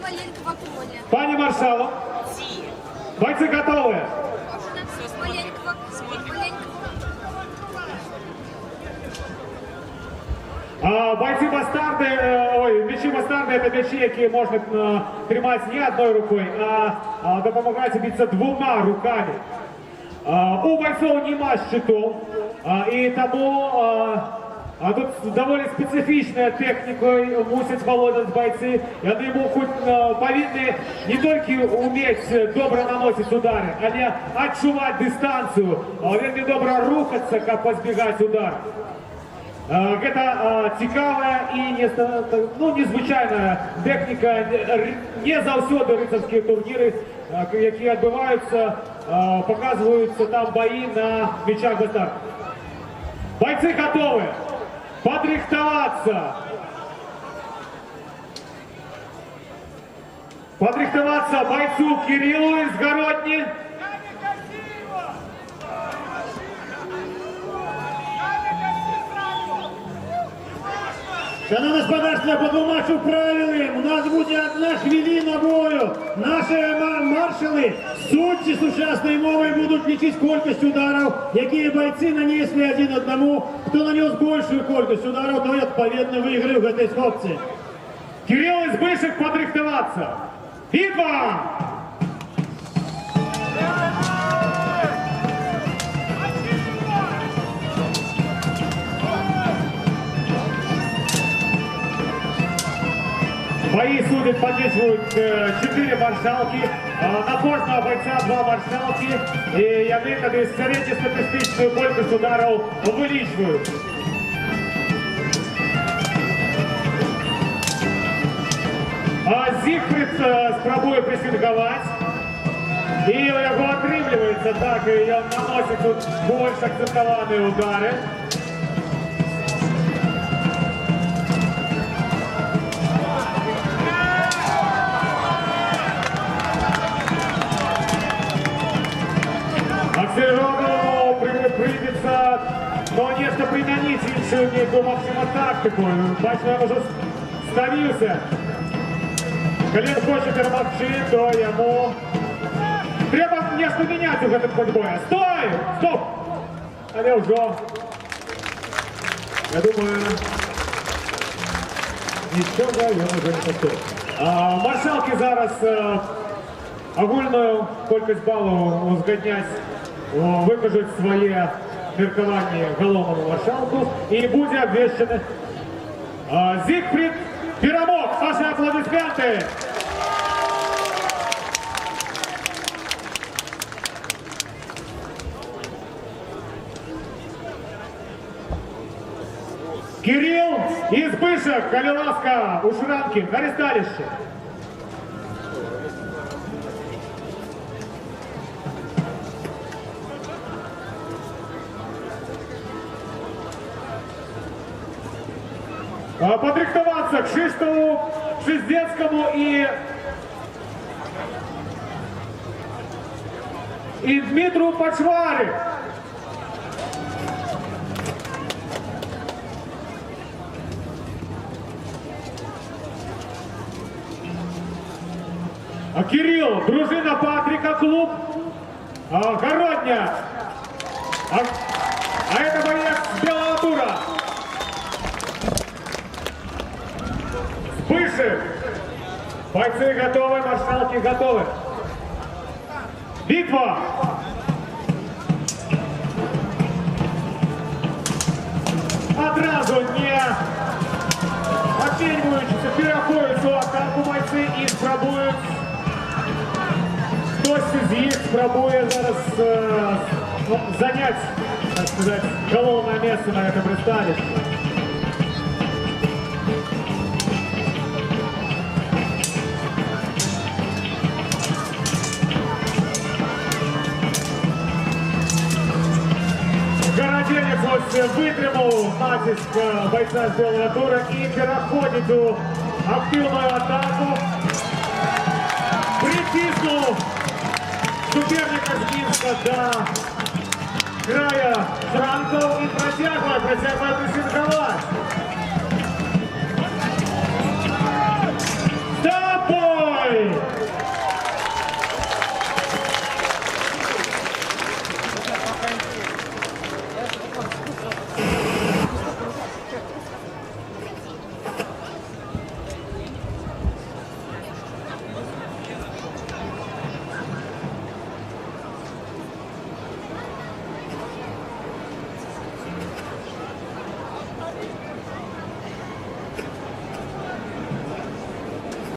Маленького поля. Пані Маршалов, бойці готові? Бойці бастарди, м'ячі бастарди – це м'ячі, які можна тримати не одною рукою, а допомагати битися двома руками. У бойцов нема щитов, і тому тут доволі специфічною технікою мусять володіти бойці. Вони повинні не тільки вміти добре наносити удари, але відчувати дистанцію, вельми добре рухатися, як позбігати ударів. Гэта цікавая і незвичайна техніка. Не завсёды рыцарскія турніры, які відбуваються, показуються там бої на мечах бастард. Бойцы готовы подрихтоваться. Подрихтоваться бойцу Кириллу из Городни. Шановне господарство, по двомачу правилам у нас буде 1 хвилина бою. Наші маршали судді сучасної мови будуть лічити кількість ударів, які бойці нанесли один одному. Хто нанес більшу кількість ударів, то відповідно виграє в цій схопці. Кирилл и Збышек подрихтоваться. Битва! Бои судят, поддерживают 4 маршалки, на кожного бойця 2 маршалки, і вони тоді середньостатистичну кількість ударів увеличують. Зігфрид спробує пресингувати, і його отримується так, і він наносить тут більш акцентовані удари. Аксельроду прийдеться, нечто примінити іншу ніяку максимум тактику. Бачимо, він вже ставився. Коли він хоче перемогти, то йому треба нечто міняти в цьому ході бою. Стой! Стоп! Але вже, я думаю, нічого він вже не повторить. Маршалки зараз огульную кількість балів узгоднять, викажуть своє міркування головному маршалку і буде обвіщений Зігфрид перемог. Ваші аплодисменти. Кирилл і Збышек, коли ласка, у шранки, на ресталище. Подрихтоваться к Кшиштову, Шиздецкому и Дмитру Почвари. Кирилл, дружина Патрика, клуб Городня. А это боец Белого Тура. Збышек. Бойцы готовы, маршалки готовы. Битва! Одразу не оцінюючися, переходять у атаку бойці і спробують. Хтось з них спробує зараз занять, так сказать, головне місце на цьому представленні. Городенец ось витримав натиск бойця з Білого Тура і переходить у активну атаку. Притиснув суперника з Мінська до края шранков і протягиває пресингувати.